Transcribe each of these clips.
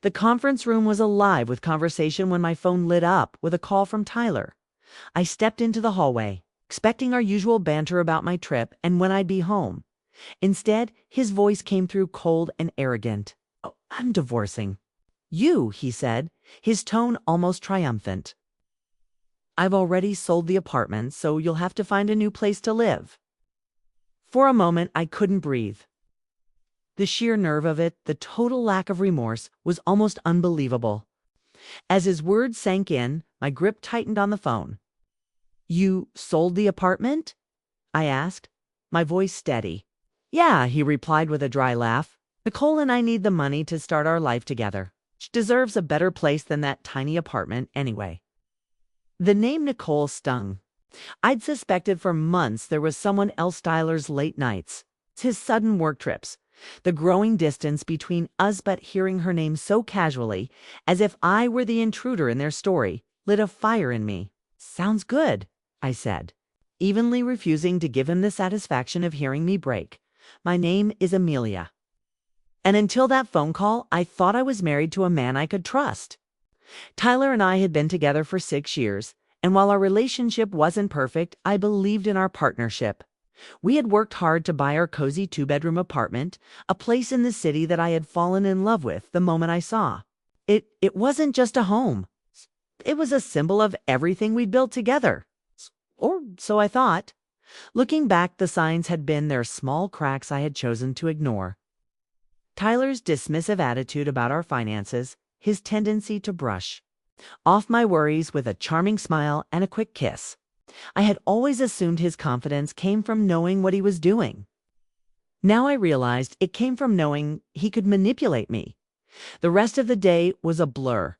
The conference room was alive with conversation when my phone lit up with a call from Tyler. I stepped into the hallway, expecting our usual banter about my trip and when I'd be home. Instead, his voice came through cold and arrogant. "Oh, I'm divorcing." "You," he said, his tone almost triumphant. "I've already sold the apartment, so you'll have to find a new place to live." For a moment, I couldn't breathe. The sheer nerve of it, the total lack of remorse, was almost unbelievable. As his words sank in, my grip tightened on the phone. "You sold the apartment?" I asked, my voice steady. "Yeah," he replied with a dry laugh. "Nicole and I need the money to start our life together. She deserves a better place than that tiny apartment anyway." The name Nicole stung. I'd suspected for months there was someone else. Tyler's late nights, his sudden work trips, the growing distance between us, but hearing her name so casually, as if I were the intruder in their story, lit a fire in me. "Sounds good," I said, evenly refusing to give him the satisfaction of hearing me break. "My name is Amelia. And until that phone call, I thought I was married to a man I could trust." Tyler and I had been together for 6 years, and while our relationship wasn't perfect, I believed in our partnership. We had worked hard to buy our cozy 2-bedroom apartment, a place in the city that I had fallen in love with the moment I saw. It wasn't just a home. It was a symbol of everything we'd built together. Or so I thought. Looking back, the signs had been their small cracks I had chosen to ignore. Tyler's dismissive attitude about our finances, his tendency to brush off my worries with a charming smile and a quick kiss. I had always assumed his confidence came from knowing what he was doing. Now I realized it came from knowing he could manipulate me. The rest of the day was a blur.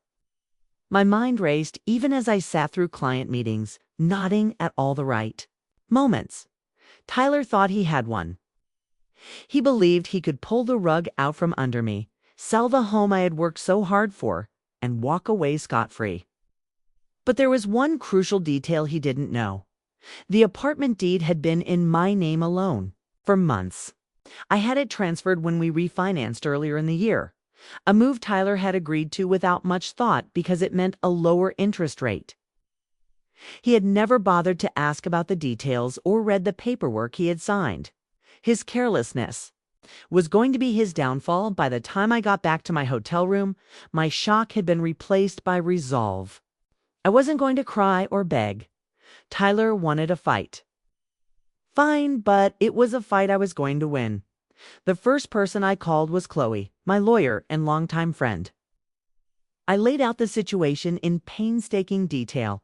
My mind raced even as I sat through client meetings, nodding at all the right moments. Tyler thought he had one. He believed he could pull the rug out from under me, sell the home I had worked so hard for, and walk away scot-free. But there was one crucial detail he didn't know. The apartment deed had been in my name alone for months. I had it transferred when we refinanced earlier in the year, a move Tyler had agreed to without much thought because it meant a lower interest rate. He had never bothered to ask about the details or read the paperwork he had signed. His carelessness was going to be his downfall. By the time I got back to my hotel room, my shock had been replaced by resolve. I wasn't going to cry or beg. Tyler wanted a fight. Fine, but it was a fight I was going to win. The first person I called was Chloe, my lawyer and longtime friend. I laid out the situation in painstaking detail,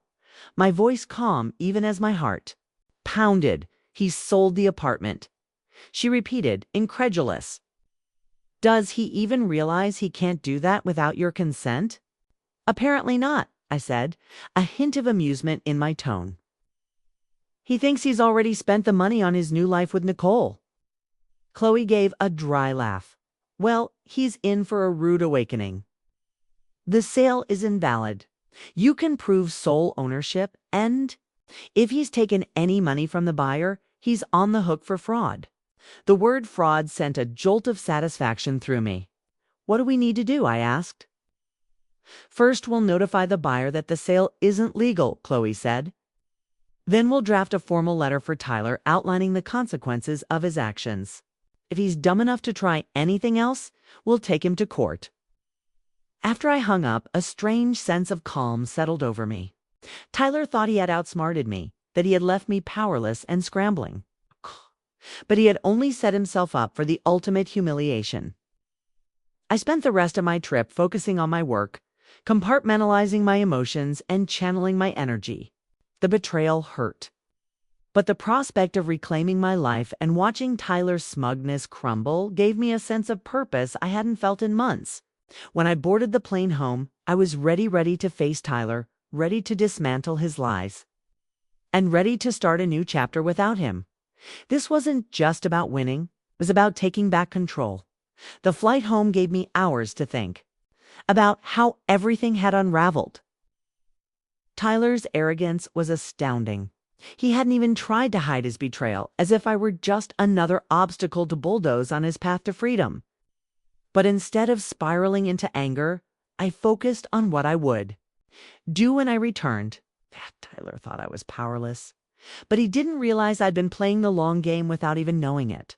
my voice calm even as my heart pounded. "He sold the apartment," she repeated, incredulous. "Does he even realize he can't do that without your consent?" "Apparently not," I said, a hint of amusement in my tone. "He thinks he's already spent the money on his new life with Nicole." Chloe gave a dry laugh. "Well, he's in for a rude awakening. The sale is invalid. You can prove sole ownership, and if he's taken any money from the buyer, he's on the hook for fraud." The word fraud sent a jolt of satisfaction through me. "What do we need to do?" I asked. "First, we'll notify the buyer that the sale isn't legal," Chloe said. "Then we'll draft a formal letter for Tyler outlining the consequences of his actions. If he's dumb enough to try anything else, we'll take him to court." After I hung up, a strange sense of calm settled over me. Tyler thought he had outsmarted me, that he had left me powerless and scrambling. But he had only set himself up for the ultimate humiliation. I spent the rest of my trip focusing on my work, compartmentalizing my emotions, and channeling my energy. The betrayal hurt. But the prospect of reclaiming my life and watching Tyler's smugness crumble gave me a sense of purpose I hadn't felt in months. When I boarded the plane home, I was ready to face Tyler, ready to dismantle his lies, and ready to start a new chapter without him. This wasn't just about winning, it was about taking back control. The flight home gave me hours to think about how everything had unraveled. Tyler's arrogance was astounding. He hadn't even tried to hide his betrayal, as if I were just another obstacle to bulldoze on his path to freedom. But instead of spiraling into anger, I focused on what I would do when I returned. Tyler thought I was powerless, but he didn't realize I'd been playing the long game without even knowing it.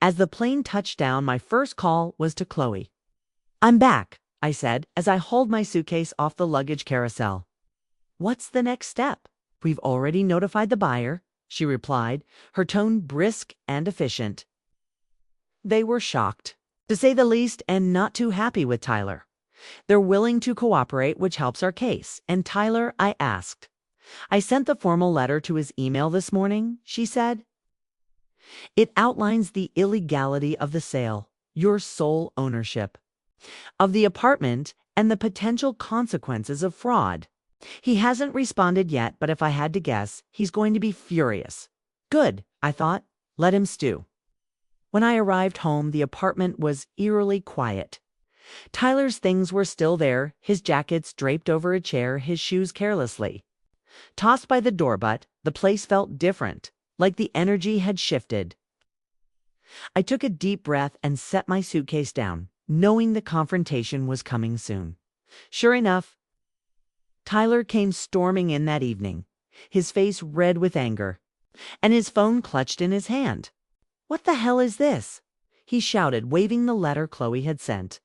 As the plane touched down, my first call was to Chloe. "I'm back," I said as I hauled my suitcase off the luggage carousel. "What's the next step?" "We've already notified the buyer," she replied, her tone brisk and efficient. They were shocked, to say the least, and not too happy with Tyler. They're willing to cooperate, which helps our case. And Tyler, I asked. "I sent the formal letter to his email this morning," she said. "It outlines the illegality of the sale, your sole ownership of the apartment, and the potential consequences of fraud. He hasn't responded yet, but if I had to guess, he's going to be furious." Good, I thought. Let him stew. When I arrived home, the apartment was eerily quiet. Tyler's things were still there, his jackets draped over a chair, his shoes carelessly tossed by the doorbutt. The place felt different, like the energy had shifted. I took a deep breath and set my suitcase down, knowing the confrontation was coming soon. Sure enough, Tyler came storming in that evening, his face red with anger, and his phone clutched in his hand. "What the hell is this?" he shouted, waving the letter Chloe had sent.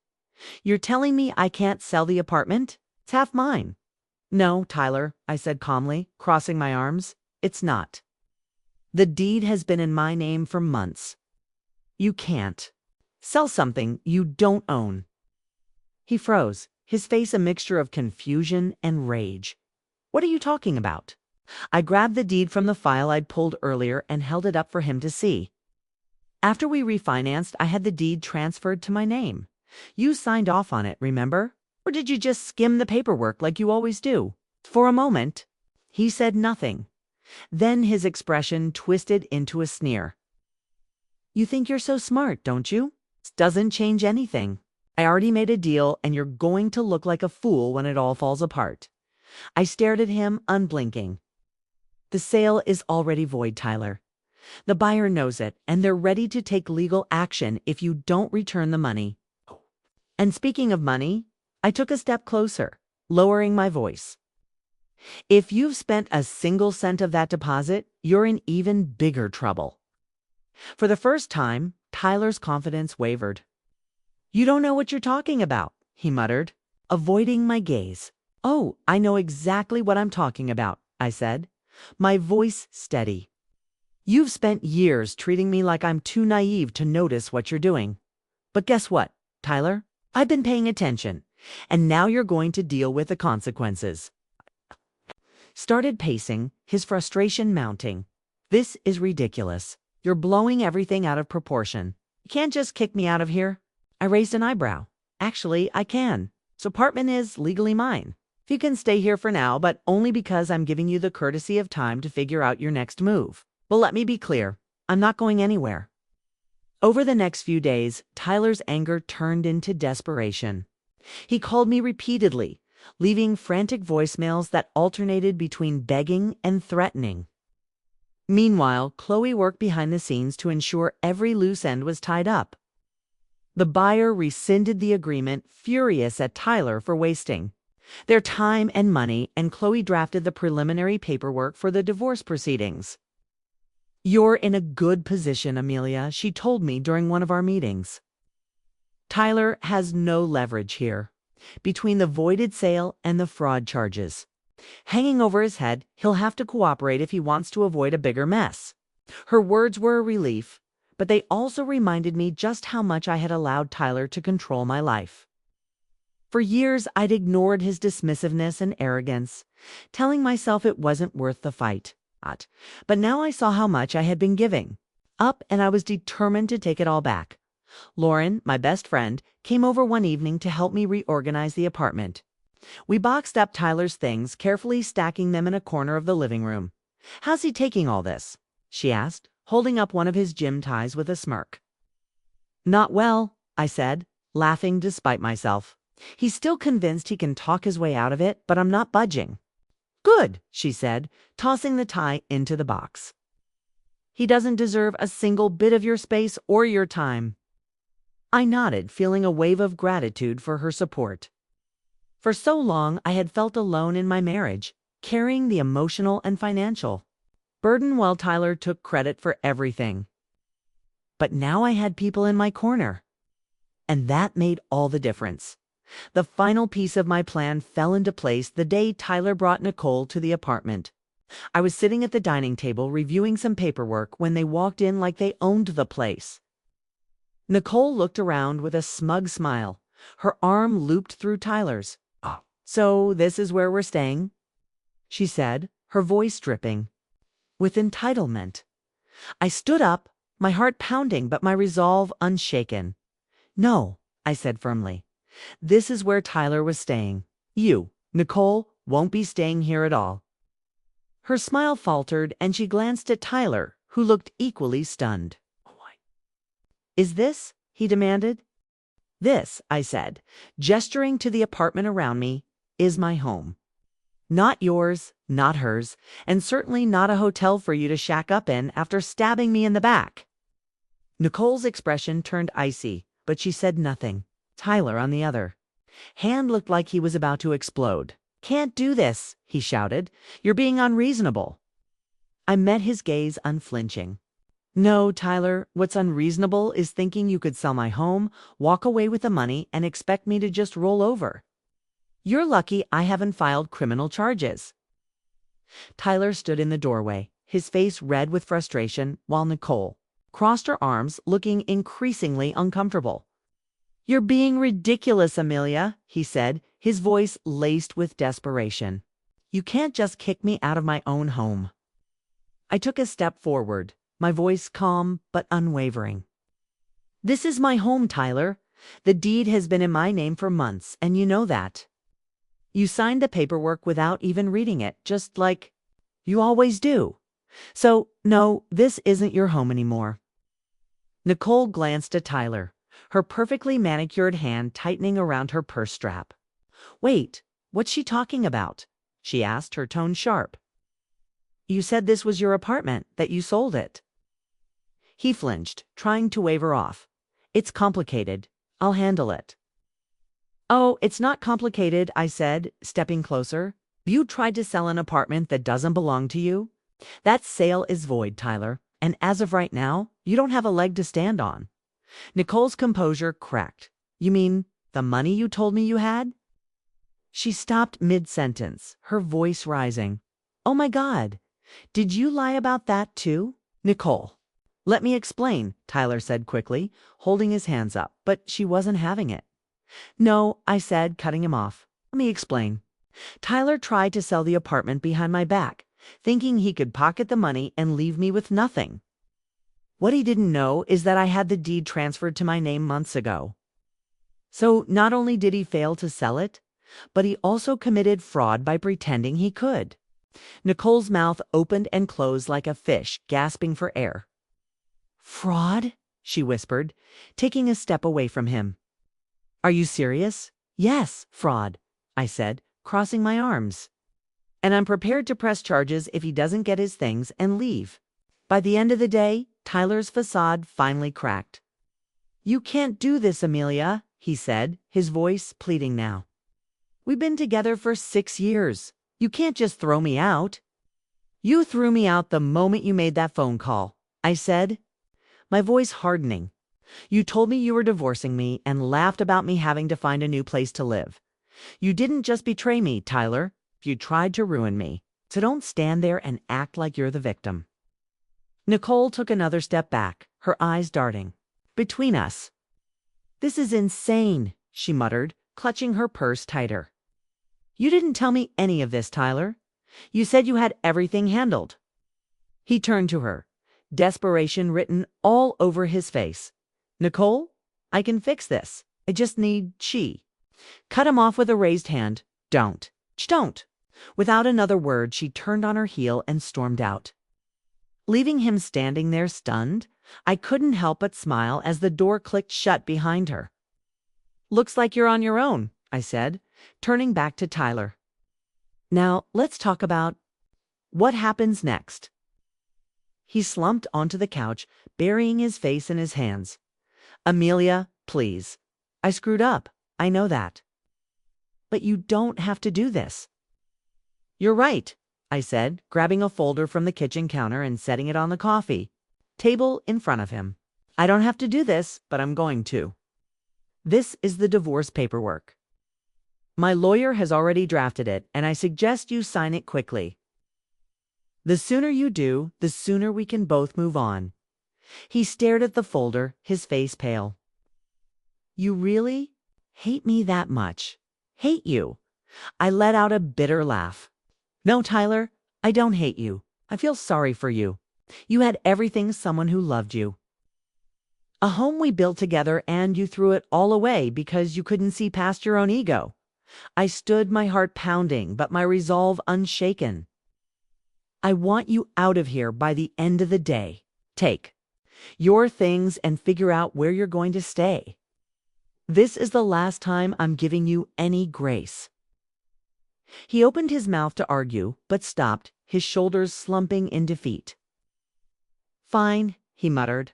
"You're telling me I can't sell the apartment? It's half mine." "No, Tyler," I said calmly, crossing my arms. "It's not. The deed has been in my name for months. You can't sell something you don't own." He froze, his face a mixture of confusion and rage. "What are you talking about?" I grabbed the deed from the file I'd pulled earlier and held it up for him to see. "After we refinanced, I had the deed transferred to my name. You signed off on it, remember? Or did you just skim the paperwork like you always do?" For a moment, he said nothing. Then his expression twisted into a sneer. "You think you're so smart, don't you? It doesn't change anything. I already made a deal, and you're going to look like a fool when it all falls apart." I stared at him, unblinking. "The sale is already void, Tyler. The buyer knows it, and they're ready to take legal action if you don't return the money. And speaking of money," I took a step closer, lowering my voice. "If you've spent a single cent of that deposit, you're in even bigger trouble." For the first time, Tyler's confidence wavered. "You don't know what you're talking about," he muttered, avoiding my gaze. "Oh, I know exactly what I'm talking about," I said, my voice steady. "You've spent years treating me like I'm too naive to notice what you're doing. But guess what, Tyler? I've been paying attention, and now you're going to deal with the consequences." Started pacing, his frustration mounting. "This is ridiculous. You're blowing everything out of proportion. You can't just kick me out of here." I raised an eyebrow. "Actually, I can. This apartment is legally mine. If you can stay here for now, but only because I'm giving you the courtesy of time to figure out your next move. But let me be clear, I'm not going anywhere." Over the next few days, Tyler's anger turned into desperation. He called me repeatedly, leaving frantic voicemails that alternated between begging and threatening. Meanwhile, Chloe worked behind the scenes to ensure every loose end was tied up. The buyer rescinded the agreement, furious at Tyler for wasting their time and money, and Chloe drafted the preliminary paperwork for the divorce proceedings. "You're in a good position, Amelia," she told me during one of our meetings. "Tyler has no leverage here. Between the voided sale and the fraud charges hanging over his head, he'll have to cooperate if he wants to avoid a bigger mess." Her words were a relief, but they also reminded me just how much I had allowed Tyler to control my life. For years, I'd ignored his dismissiveness and arrogance, telling myself it wasn't worth the fight. But now I saw how much I had been giving up, and I was determined to take it all back. Lauren, my best friend, came over one evening to help me reorganize the apartment. We boxed up Tyler's things, carefully stacking them in a corner of the living room. "How's he taking all this?" she asked, holding up one of his gym ties with a smirk. "Not well," I said, laughing despite myself. "He's still convinced he can talk his way out of it, but I'm not budging." "Good," she said, tossing the tie into the box. "He doesn't deserve a single bit of your space or your time." I nodded, feeling a wave of gratitude for her support. For so long, I had felt alone in my marriage, carrying the emotional and financial burden while Tyler took credit for everything. But now I had people in my corner, and that made all the difference. The final piece of my plan fell into place the day Tyler brought Nicole to the apartment. I was sitting at the dining table reviewing some paperwork when they walked in like they owned the place. Nicole looked around with a smug smile, her arm looped through Tyler's. "Oh, so this is where we're staying?" she said, her voice dripping with entitlement. I stood up, my heart pounding but my resolve unshaken. "No," I said firmly. "This is where Tyler was staying. You, Nicole, won't be staying here at all." Her smile faltered and she glanced at Tyler, who looked equally stunned. "Is this?" he demanded. "This," I said, gesturing to the apartment around me, "is my home. Not yours, not hers, and certainly not a hotel for you to shack up in after stabbing me in the back." Nicole's expression turned icy, but she said nothing. Tyler, on the other hand, looked like he was about to explode. "Can't do this," he shouted. "You're being unreasonable." I met his gaze unflinching. "No, Tyler, what's unreasonable is thinking you could sell my home, walk away with the money, and expect me to just roll over. You're lucky I haven't filed criminal charges." Tyler stood in the doorway, his face red with frustration, while Nicole crossed her arms, looking increasingly uncomfortable. "You're being ridiculous, Amelia," he said, his voice laced with desperation. "You can't just kick me out of my own home." I took a step forward, my voice calm but unwavering. "This is my home, Tyler. The deed has been in my name for months, and you know that. You signed the paperwork without even reading it, just like you always do. So, no, this isn't your home anymore." Nicole glanced at Tyler, her perfectly manicured hand tightening around her purse strap. "Wait, what's she talking about?" she asked, her tone sharp. "You said this was your apartment, that you sold it." He flinched, trying to wave her off. "It's complicated. I'll handle it." "Oh, it's not complicated," I said, stepping closer. "You tried to sell an apartment that doesn't belong to you. That sale is void, Tyler, and as of right now, you don't have a leg to stand on." Nicole's composure cracked. "You mean the money you told me you had?" She stopped mid-sentence, her voice rising. "Oh my God, did you lie about that too?" "Nicole, let me explain," Tyler said quickly, holding his hands up, but she wasn't having it. "No," I said, cutting him off. "Let me explain. Tyler tried to sell the apartment behind my back, thinking he could pocket the money and leave me with nothing. What he didn't know is that I had the deed transferred to my name months ago. So not only did he fail to sell it, but he also committed fraud by pretending he could." Nicole's mouth opened and closed like a fish gasping for air. "Fraud?" she whispered, taking a step away from him. "Are you serious?" "Yes, fraud," I said, crossing my arms. "And I'm prepared to press charges if he doesn't get his things and leave." By the end of the day, Tyler's facade finally cracked. "You can't do this, Amelia," he said, his voice pleading now. "We've been together for 6 years. You can't just throw me out." "You threw me out the moment you made that phone call," I said, my voice hardening. "You told me you were divorcing me and laughed about me having to find a new place to live. You didn't just betray me, Tyler. You tried to ruin me. So don't stand there and act like you're the victim." Nicole took another step back, her eyes darting. "Between us." "This is insane," she muttered, clutching her purse tighter. "You didn't tell me any of this, Tyler. You said you had everything handled." He turned to her, desperation written all over his face. "Nicole, I can fix this. I just need she." Cut him off with a raised hand. "Don't. Don't." Without another word, she turned on her heel and stormed out. Leaving him standing there stunned, I couldn't help but smile as the door clicked shut behind her. "Looks like you're on your own," I said, turning back to Tyler. "Now, let's talk about what happens next." He slumped onto the couch, burying his face in his hands. "Amelia, Please. I screwed up. I know that. But you don't have to do this. You're right, I said, grabbing a folder from the kitchen counter and setting it on the coffee table in front of him. I don't have to do this, but I'm going to. This is the divorce paperwork. My lawyer has already drafted it, and I suggest you sign it quickly. The sooner you do, the sooner we can both move on. He stared at the folder, his face pale. You really hate me that much? Hate you? I let out a bitter laugh. No, Tyler, I don't hate you. I feel sorry for you. You had everything, someone who loved you. A home we built together, and you threw it all away because you couldn't see past your own ego. I stood, my heart pounding, but my resolve unshaken. I want you out of here by the end of the day. Take your things and figure out where you're going to stay. This is the last time I'm giving you any grace. He opened his mouth to argue, but stopped, his shoulders slumping in defeat. Fine, he muttered.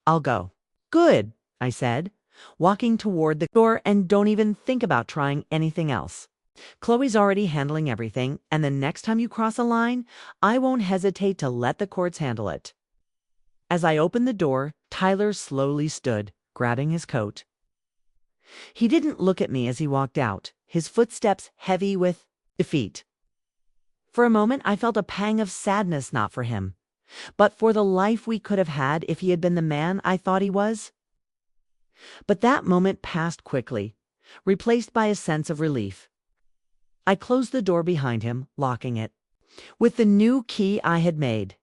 I'll go. Good, I said, walking toward the door, and don't even think about trying anything else. Chloe's already handling everything, and the next time you cross a line, I won't hesitate to let the courts handle it. As I opened the door, Tyler slowly stood, grabbing his coat. He didn't look at me as he walked out, his footsteps heavy with defeat. For a moment, I felt a pang of sadness, not for him, but for the life we could have had if he had been the man I thought he was. But that moment passed quickly, replaced by a sense of relief. I closed the door behind him, locking it. With the new key I had made,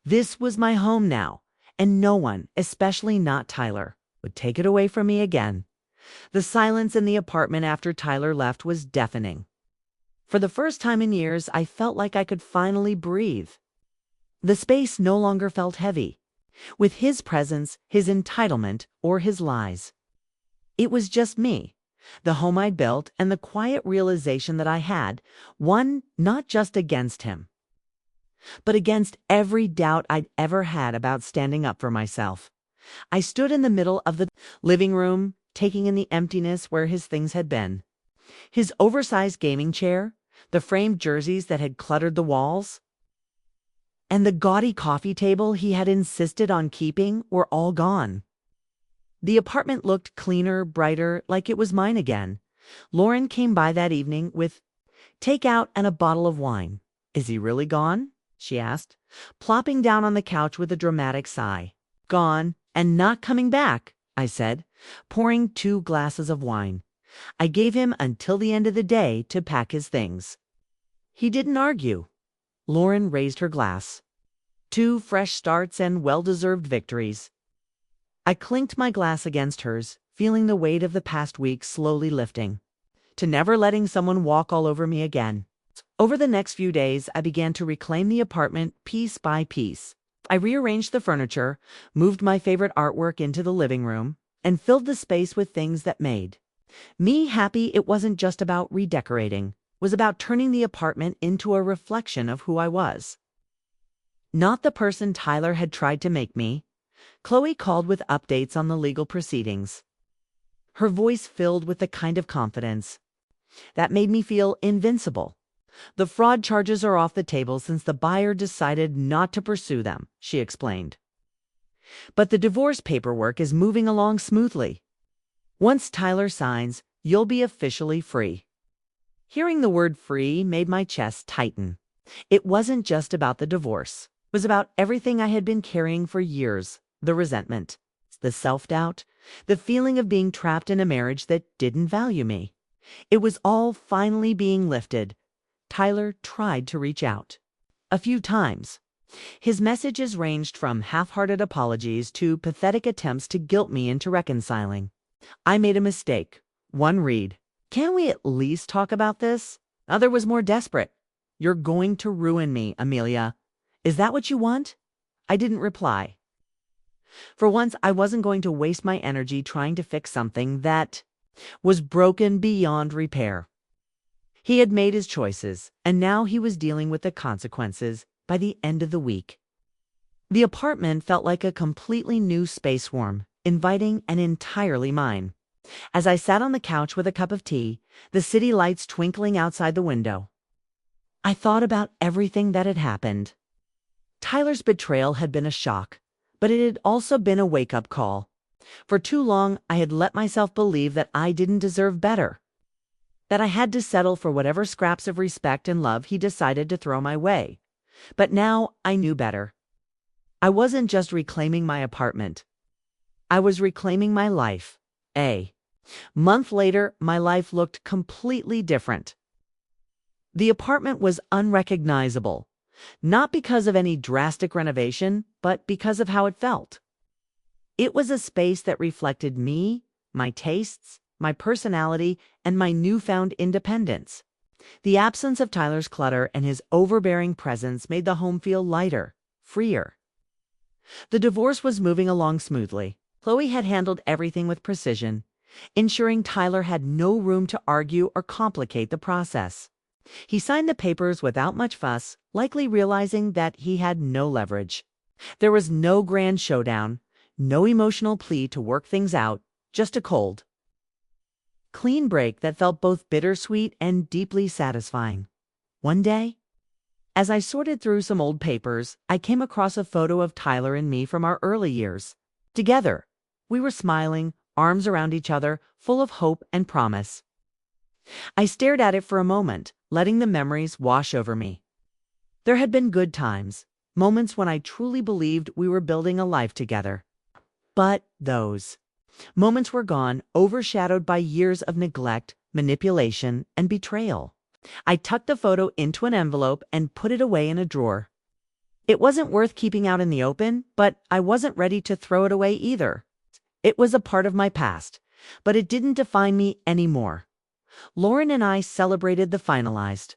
this was my home now, and no one, especially not Tyler, would take it away from me again. The silence in the apartment after Tyler left was deafening. For the first time in years, I felt like I could finally breathe. The space no longer felt heavy, with his presence, his entitlement, or his lies. It was just me, the home I'd built, and the quiet realization that I had won not just against him, but against every doubt I'd ever had about standing up for myself. I stood in the middle of the living room, taking in the emptiness where his things had been. His oversized gaming chair, the framed jerseys that had cluttered the walls, and the gaudy coffee table he had insisted on keeping were all gone. The apartment looked cleaner, brighter, like it was mine again. Lauren came by that evening with takeout and a bottle of wine. Is he really gone? She asked, plopping down on the couch with a dramatic sigh. Gone and not coming back, I said, pouring 2 glasses of wine. I gave him until the end of the day to pack his things. He didn't argue. Lauren raised her glass. 2 fresh starts and well-deserved victories. I clinked my glass against hers, feeling the weight of the past week slowly lifting, to never letting someone walk all over me again. Over the next few days, I began to reclaim the apartment piece by piece. I rearranged the furniture, moved my favorite artwork into the living room, and filled the space with things that made me happy. It wasn't just about redecorating. It was about turning the apartment into a reflection of who I was. Not the person Tyler had tried to make me. Chloe called with updates on the legal proceedings. Her voice filled with the kind of confidence that made me feel invincible. The fraud charges are off the table since the buyer decided not to pursue them, she explained. But the divorce paperwork is moving along smoothly. Once Tyler signs, you'll be officially free. Hearing the word free made my chest tighten. It wasn't just about the divorce. It was about everything I had been carrying for years. The resentment, the self-doubt, the feeling of being trapped in a marriage that didn't value me. It was all finally being lifted. Tyler tried to reach out. A few times. His messages ranged from half-hearted apologies to pathetic attempts to guilt me into reconciling. I made a mistake. One read. Can we at least talk about this? Other was more desperate. You're going to ruin me, Amelia. Is that what you want? I didn't reply. For once, I wasn't going to waste my energy trying to fix something that was broken beyond repair. He had made his choices, and now he was dealing with the consequences by the end of the week. The apartment felt like a completely new space swarm, inviting, and entirely mine. As I sat on the couch with a cup of tea, the city lights twinkling outside the window, I thought about everything that had happened. Tyler's betrayal had been a shock, but it had also been a wake-up call. For too long, I had let myself believe that I didn't deserve better, that I had to settle for whatever scraps of respect and love he decided to throw my way. But now I knew better. I wasn't just reclaiming my apartment. I was reclaiming my life. A month later, my life looked completely different. The apartment was unrecognizable, not because of any drastic renovation, but because of how it felt. It was a space that reflected me, my tastes, my personality, and my newfound independence. The absence of Tyler's clutter and his overbearing presence made the home feel lighter, freer. The divorce was moving along smoothly. Chloe had handled everything with precision, ensuring Tyler had no room to argue or complicate the process. He signed the papers without much fuss, likely realizing that he had no leverage. There was no grand showdown, no emotional plea to work things out, just a cold, clean break that felt both bittersweet and deeply satisfying. One day, as I sorted through some old papers, I came across a photo of Tyler and me from our early years. Together, we were smiling, arms around each other, full of hope and promise. I stared at it for a moment, letting the memories wash over me. There had been good times, moments when I truly believed we were building a life together. But those moments were gone, overshadowed by years of neglect, manipulation, and betrayal. I tucked the photo into an envelope and put it away in a drawer. It wasn't worth keeping out in the open, but I wasn't ready to throw it away either. It was a part of my past, but it didn't define me anymore. Lauren and I celebrated the finalized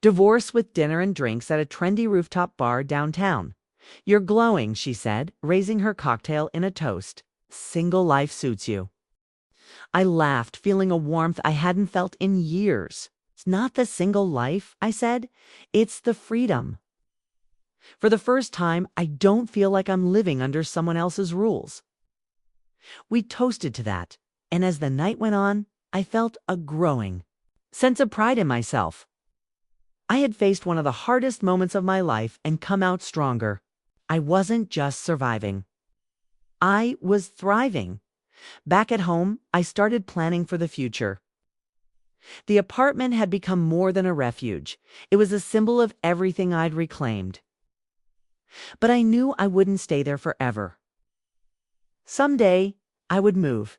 divorce with dinner and drinks at a trendy rooftop bar downtown. "You're glowing," she said, raising her cocktail in a toast. "Single life suits you." I laughed, feeling a warmth I hadn't felt in years. "It's not the single life," I said. "It's the freedom. For the first time, I don't feel like I'm living under someone else's rules." We toasted to that, and as the night went on, I felt a growing sense of pride in myself. I had faced one of the hardest moments of my life and come out stronger. I wasn't just surviving. I was thriving. Back at home, I started planning for the future. The apartment had become more than a refuge. It was a symbol of everything I'd reclaimed. But I knew I wouldn't stay there forever. Someday, I would move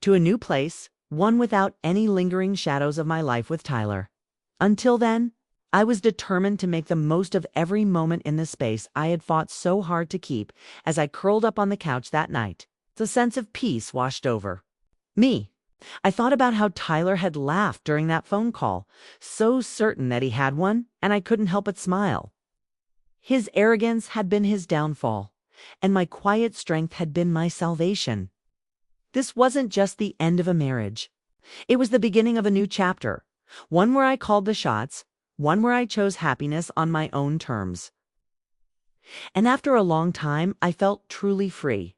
to a new place, one without any lingering shadows of my life with Tyler. Until then, I was determined to make the most of every moment in the space I had fought so hard to keep. As I curled up on the couch that night, the sense of peace washed over me. I thought about how Tyler had laughed during that phone call, so certain that he had one, and I couldn't help but smile. His arrogance had been his downfall, and my quiet strength had been my salvation. This wasn't just the end of a marriage. It was the beginning of a new chapter, one where I called the shots, one where I chose happiness on my own terms. And after a long time, I felt truly free.